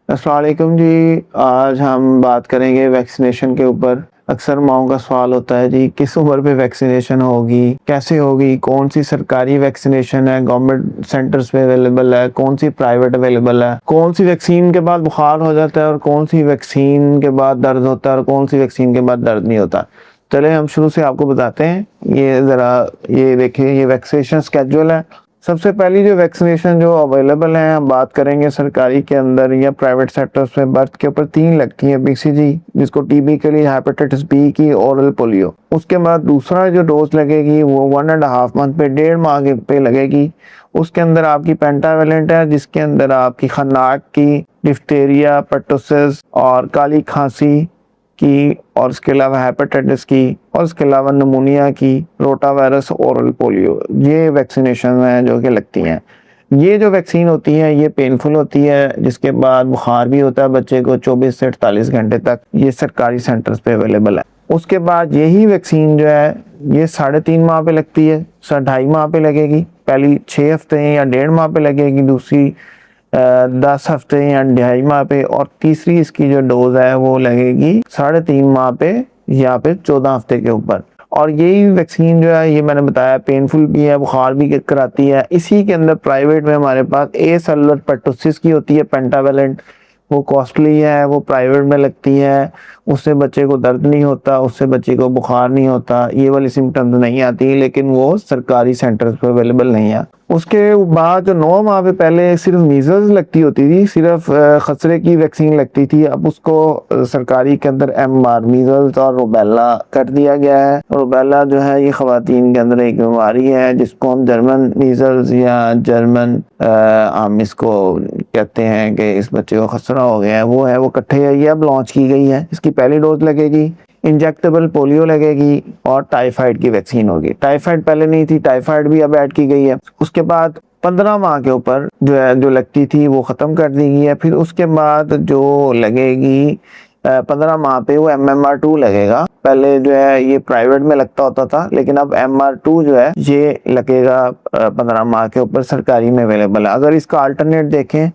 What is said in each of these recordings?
अस्सलाम वालेकुम जी। आज हम बात करेंगे वैक्सीनेशन के ऊपर। अक्सर माओं का सवाल होता है जी, किस उम्र पे वैक्सीनेशन होगी, कैसे होगी, कौन सी सरकारी वैक्सीनेशन है, गवर्नमेंट सेंटर्स पे अवेलेबल है, कौन सी प्राइवेट अवेलेबल है, कौन सी वैक्सीन के बाद बुखार हो जाता है और कौन सी वैक्सीन के बाद दर्द होता है और कौन सी वैक्सीन के बाद दर्द नहीं होता। चले हम शुरू से आपको बताते हैं। ये ज़रा ये देखिए, ये वैक्सीनेशन स्केड्यूल है। सबसे पहली जो वैक्सीनेशन जो अवेलेबल है, हम बात करेंगे सरकारी के अंदर या प्राइवेट सेक्टर्स में। बर्थ के ऊपर 3 लगती है, बीसीजी जिसको टीबी के लिए, हेपेटाइटिस बी की, ओरल पोलियो। उसके बाद दूसरा जो डोज लगेगी वो 1.5 मंथ पे, 1.5 माह पे लगेगी। उसके अंदर आपकी पेंटावेलेंट है, जिसके अंदर आपकी खन्नाक की, डिफ्थेरिया, पर्टुसिस और काली खांसी की, और इसके अलावा हेपेटाइटिस की, और इसके अलावा नमूनिया की, रोटा वायरस, ओरल पोलियो, ये वैक्सीनेशन हैं जो कि लगती हैं। ये जो वैक्सीन होती है ये पेनफुल होती है, जिसके बाद बुखार भी होता है बच्चे को 24 से 48 घंटे तक। ये सरकारी सेंटर्स पे अवेलेबल है। उसके बाद यही वैक्सीन जो है ये 3.5 माह पे लगती है, 2.5 माह पे लगेगी। पहली 6 हफ्ते या 1.5 माह पे लगेगी, दूसरी 10 हफ्ते या 2.5 माह पे, और तीसरी इसकी जो डोज है वो लगेगी 3.5 माह पे या फिर 14 हफ्ते के ऊपर। और यही वैक्सीन जो है ये मैंने बताया पेनफुल भी है, बुखार भी कराती है। इसी के अंदर प्राइवेट में हमारे पास ए सेलुलर पर्टुसिस की होती है, पेंटावेलेंट। वो कॉस्टली है, वो प्राइवेट में लगती है। उससे बच्चे को दर्द नहीं होता, उससे बच्चे को बुखार नहीं होता, ये वाली सिम्टम्स नहीं आती, लेकिन वो सरकारी सेंटर्स पे अवेलेबल नहीं है। उसके बाद जो 9 माह पे पहले सिर्फ मीजल्स लगती होती थी, सिर्फ खसरे की वैक्सीन लगती थी। अब उसको सरकारी के अंदर MMR, मीजल्स और रुबेला कर दिया गया है। रुबेला जो है ये खवातीन के अंदर एक बीमारी है जिसको हम जर्मन मीजल्स या जर्मन हम इसको कहते हैं कि इस बच्चे को खसरा हो गया है, वो इकट्ठे है। ये अब लॉन्च की गई है। इसकी पहली डोज लगेगी, इंजेक्टेबल पोलियो लगेगी और टाइफाइड की वैक्सीन होगी। टाइफाइड पहले नहीं थी, टाइफाइड भी अब ऐड की गई है। उसके बाद 15 माह के ऊपर जो है जो लगती थी वो खत्म कर दी गई है। फिर उसके बाद जो लगेगी 15 माह पे वो MMR2 लगेगा। पहले जो है ये प्राइवेट में लगता होता था, लेकिन अब MMR2 जो है ये लगेगा 15 माह के ऊपर, सरकारी में अवेलेबल है। अगर इसका अल्टरनेट देखें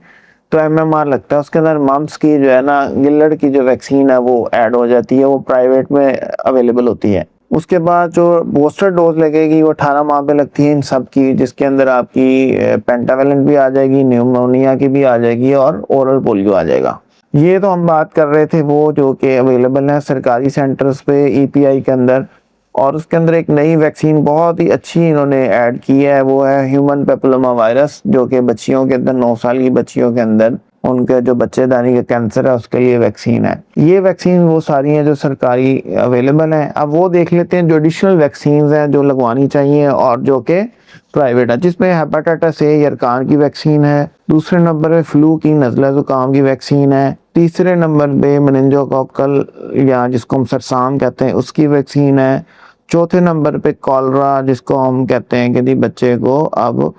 तो MMR लगता है, उसके अंदर मम्स की जो है ना, गिल्लड़ की जो वैक्सीन है वो ऐड हो जाती है, वो प्राइवेट में अवेलेबल होती है। उसके बाद जो बूस्टर डोज लगेगी वो 18 माह पे लगती है इन सब की, जिसके अंदर आपकी पेंटावेलेंट भी आ जाएगी, न्यूमोनिया की भी आ जाएगी और ओरल पोलियो आ जाएगा। ये तो हम बात कर रहे थे वो जो कि अवेलेबल है सरकारी सेंटर्स पे EPI के अंदर। और उसके अंदर एक नई वैक्सीन बहुत ही अच्छी इन्होंने ऐड की है, वो है ह्यूमन पेपिलोमा वायरस, जो कि बच्चियों के अंदर, 9 साल की बच्चियों के अंदर उनके जो बच्चेदानी का कैंसर है उसके लिए वैक्सीन है। ये वैक्सीन वो सारी हैं जो सरकारी अवेलेबल हैं। अब वो देख लेते हैं जो एडिशनल वैक्सीन हैं जो लगवानी चाहिए और जो कि प्राइवेट है, जिसमें हेपेटाइटिस ए यरकान की वैक्सीन है, दूसरे नंबर पे फ्लू की, नज़ला जुकाम की वैक्सीन है, तीसरे नंबर पे मेनिंजोकोकल या जिसको हम सरसाम कहते हैं उसकी वैक्सीन है, चौथे नंबर पे कॉलरा जिसको हम कहते हैं कि जी बच्चे को अब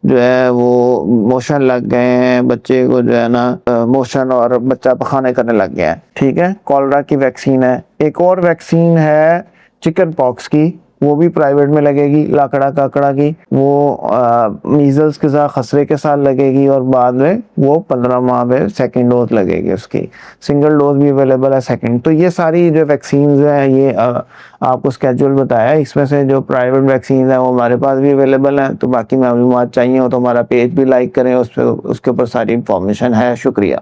जो है वो मोशन लग गए हैं, बच्चे को जो है ना मोशन और बच्चा पखाने करने लग गया है, ठीक है, कॉलरा की वैक्सीन है। एक और वैक्सीन है चिकन पॉक्स की, वो भी प्राइवेट में लगेगी, लाकड़ा काकड़ा की। वो मीजल्स के साथ, खसरे के साथ लगेगी और बाद में वो 15 माह में सेकेंड डोज लगेगी उसकी। सिंगल डोज भी अवेलेबल है सेकेंड। तो ये सारी जो वैक्सीन हैं ये आपको स्केड्यूल बताया। इसमें से जो प्राइवेट वैक्सीन है वो हमारे पास भी अवेलेबल हैं। तो बाकी मालूमात चाहिए हो तो हमारा पेज भी लाइक करें, उस पर उसके ऊपर सारी इंफॉर्मेशन है। शुक्रिया।